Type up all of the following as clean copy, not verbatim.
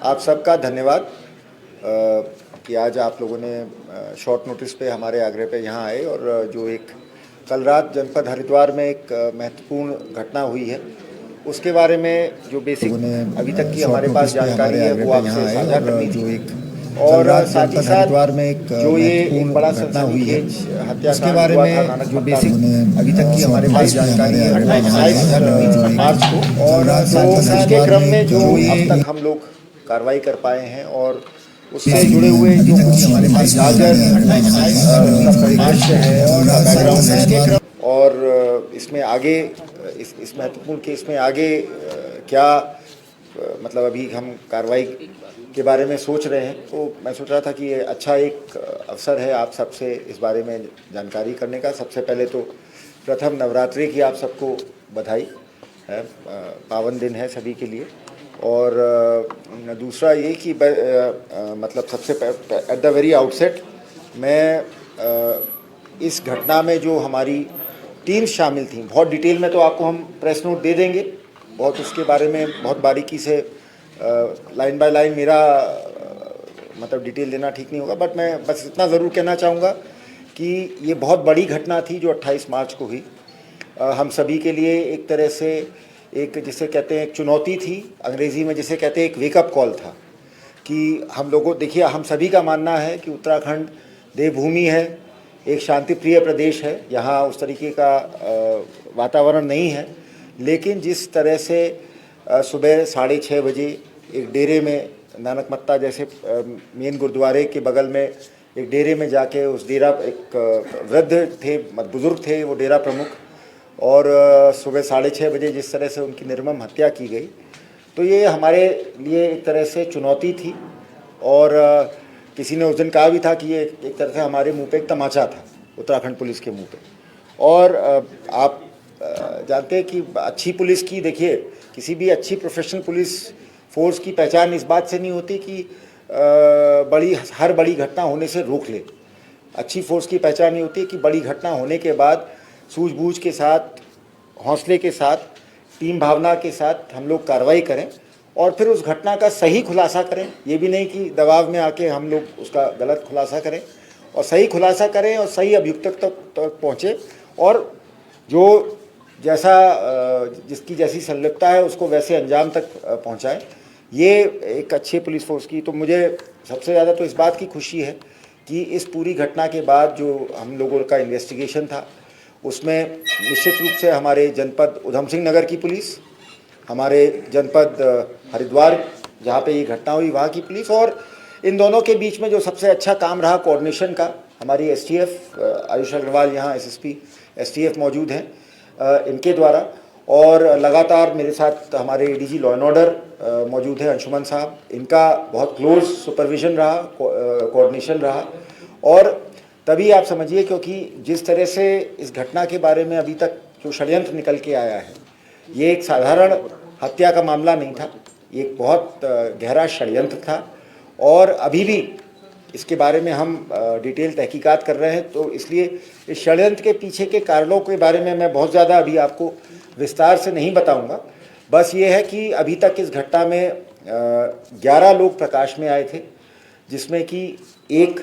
आप सबका धन्यवाद कि आज आप लोगों ने शॉर्ट नोटिस पे हमारे आग्रह पे यहाँ आए और जो एक कल रात जनपद हरिद्वार में एक महत्वपूर्ण घटना हुई है उसके बारे में जो बेसिक अभी तक की हमारे पास जानकारी है वो आपसे साझा करनी थी। और साथ ही साथ में जो ये एक बड़ा सनसनीखेज हत्याकांड हुआ था नानक मत्ता में, अभी तक की हमारे पास जानकारी है वो 28 मार्च को। और तो इसके क्रम में जो अब तक हम लोग कार्रवाई कर पाए हैं और उससे जुड़े हुए जो कुछ हमारे पास लार्जर उसका परिदृश्य है और बैकग्राउंड है और इसमें आगे इस महत्वपूर्ण केस में आगे क्या मतलब अभी हम कार्रवाई के बारे में सोच रहे हैं। तो मैं सोच रहा था कि ये अच्छा एक अवसर है आप सबसे इस बारे में जानकारी करने का। सबसे पहले तो प्रथम नवरात्रि की आप सबको बधाई है, पावन दिन है सभी के लिए। और दूसरा ये कि मतलब सबसे एट द वेरी आउटसेट मैं इस घटना में जो हमारी टीम शामिल थी, बहुत डिटेल में तो आपको हम प्रेस नोट दे देंगे, बहुत उसके बारे में बहुत बारीकी से लाइन बाय लाइन मेरा मतलब डिटेल देना ठीक नहीं होगा, बट मैं बस इतना ज़रूर कहना चाहूँगा कि ये बहुत बड़ी घटना थी जो 28 मार्च को हुई। हम सभी के लिए एक तरह से एक जिसे कहते हैं एक चुनौती थी, अंग्रेज़ी में जिसे कहते हैं एक वेकअप कॉल था कि हम लोगों, देखिए हम सभी का मानना है कि उत्तराखंड देवभूमि है, एक शांति प्रिय प्रदेश है, यहाँ उस तरीके का वातावरण नहीं है। लेकिन जिस तरह से सुबह 6:30 बजे एक डेरे में नानक मत्ता जैसे मेन गुरुद्वारे के बगल में एक डेरे में जाके उस डेरा एक वृद्ध थे, बुज़ुर्ग थे वो डेरा प्रमुख, और सुबह 6:30 बजे जिस तरह से उनकी निर्मम हत्या की गई, तो ये हमारे लिए एक तरह से चुनौती थी। और किसी ने उस दिन कहा भी था कि ये एक तरह से हमारे मुंह पे एक तमाचा था, उत्तराखंड पुलिस के मुंह पे। और आप जानते हैं कि अच्छी पुलिस की, देखिए किसी भी अच्छी प्रोफेशनल पुलिस फोर्स की पहचान इस बात से नहीं होती कि हर बड़ी घटना होने से रोक ले। अच्छी फोर्स की पहचान ये होती है कि बड़ी घटना होने के बाद सूझबूझ के साथ, हौसले के साथ, टीम भावना के साथ हम लोग कार्रवाई करें और फिर उस घटना का सही खुलासा करें। ये भी नहीं कि दबाव में आके हम लोग उसका गलत खुलासा करें, और सही खुलासा करें और सही अभियुक्त तक पहुँचे और जो जैसा जिसकी जैसी संलिप्तता है उसको वैसे अंजाम तक पहुँचाएं। ये एक अच्छे पुलिस फोर्स की, तो मुझे सबसे ज़्यादा तो इस बात की खुशी है कि इस पूरी घटना के बाद जो हम लोगों का इन्वेस्टिगेशन था उसमें निश्चित रूप से हमारे जनपद उधम सिंह नगर की पुलिस, हमारे जनपद हरिद्वार जहाँ पे ये घटना हुई वहाँ की पुलिस, और इन दोनों के बीच में जो सबसे अच्छा काम रहा कोऑर्डिनेशन का, हमारी एसटीएफ आयुष अग्रवाल यहाँ एसएसपी एसटीएफ मौजूद हैं इनके द्वारा, और लगातार मेरे साथ हमारे एडीजी लॉ एंड ऑर्डर मौजूद है अंशुमन साहब, इनका बहुत क्लोज सुपरविजन रहा, कोऑर्डिनेशन रहा। और तभी आप समझिए, क्योंकि जिस तरह से इस घटना के बारे में अभी तक जो षड्यंत्र निकल के आया है, ये एक साधारण हत्या का मामला नहीं था, ये एक बहुत गहरा षड्यंत्र था और अभी भी इसके बारे में हम डिटेल तहकीकात कर रहे हैं। तो इसलिए इस षड्यंत्र के पीछे के कारणों के बारे में मैं बहुत ज़्यादा अभी आपको विस्तार से नहीं बताऊंगा। बस ये है कि अभी तक इस घटना में 11 लोग प्रकाश में आए थे, जिसमें कि एक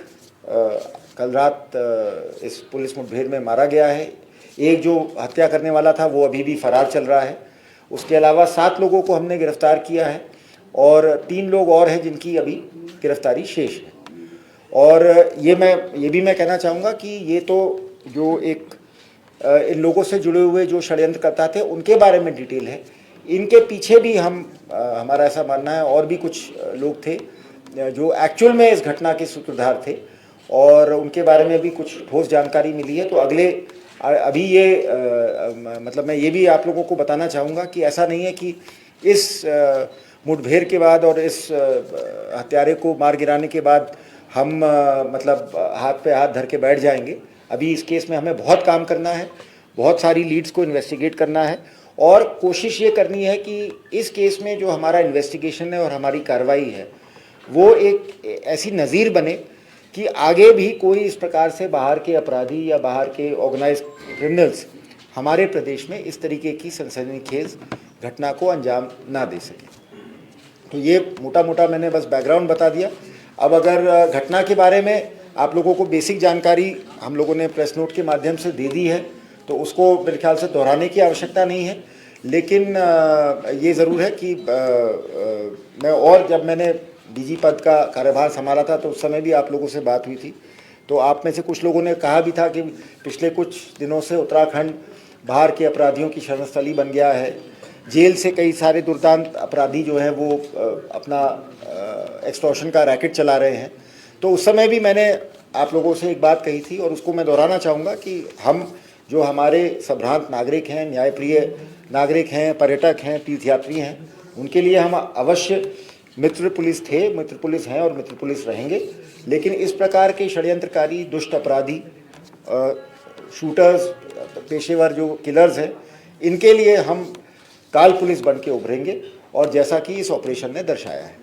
कल रात इस पुलिस मुठभेड़ में मारा गया है, एक जो हत्या करने वाला था वो अभी भी फरार चल रहा है। उसके अलावा 7 लोगों को हमने गिरफ्तार किया है और 3 लोग और हैं जिनकी अभी गिरफ्तारी शेष है। और ये भी मैं कहना चाहूँगा कि ये तो जो एक इन लोगों से जुड़े हुए जो षड्यंत्रकर्ता थे उनके बारे में डिटेल है, इनके पीछे भी हमारा ऐसा मानना है और भी कुछ लोग थे जो एक्चुअल में इस घटना के सूत्रधार थे और उनके बारे में भी कुछ ठोस जानकारी मिली है। तो अभी ये मतलब मैं ये भी आप लोगों को बताना चाहूँगा कि ऐसा नहीं है कि इस मुठभेड़ के बाद और इस हत्यारे को मार गिराने के बाद हम मतलब हाथ पे हाथ धर के बैठ जाएंगे। अभी इस केस में हमें बहुत काम करना है, बहुत सारी लीड्स को इन्वेस्टिगेट करना है और कोशिश ये करनी है कि इस केस में जो हमारा इन्वेस्टिगेशन है और हमारी कार्रवाई है वो एक ऐसी नज़ीर बने कि आगे भी कोई इस प्रकार से बाहर के अपराधी या बाहर के ऑर्गेनाइज्ड क्रिमिनल्स हमारे प्रदेश में इस तरीके की सनसनीखेज घटना को अंजाम ना दे सके। तो ये मोटा मोटा मैंने बस बैकग्राउंड बता दिया। अब अगर घटना के बारे में आप लोगों को बेसिक जानकारी हम लोगों ने प्रेस नोट के माध्यम से दे दी है, तो उसको मेरे ख्याल से दोहराने की आवश्यकता नहीं है। लेकिन ये ज़रूर है कि मैं, और जब मैंने डीजी पद का कार्यभार संभाला था तो उस समय भी आप लोगों से बात हुई थी, तो आप में से कुछ लोगों ने कहा भी था कि पिछले कुछ दिनों से उत्तराखंड बाहर के अपराधियों की शरणस्थली बन गया है। जेल से कई सारे दुर्दांत अपराधी जो हैं वो अपना एक्सटॉर्शन का रैकेट चला रहे हैं। तो उस समय भी मैंने आप लोगों से एक बात कही थी और उसको मैं दोहराना चाहूँगा कि हम जो हमारे संभ्रांत नागरिक हैं, न्यायप्रिय नागरिक हैं, पर्यटक हैं, तीर्थयात्री हैं, उनके लिए हम अवश्य मित्र पुलिस थे, मित्र पुलिस हैं और मित्र पुलिस रहेंगे। लेकिन इस प्रकार के षड्यंत्रकारी, दुष्ट अपराधी, शूटर्स, पेशेवर जो किलर्स हैं, इनके लिए हम काल पुलिस बन के उभरेंगे, और जैसा कि इस ऑपरेशन ने दर्शाया है।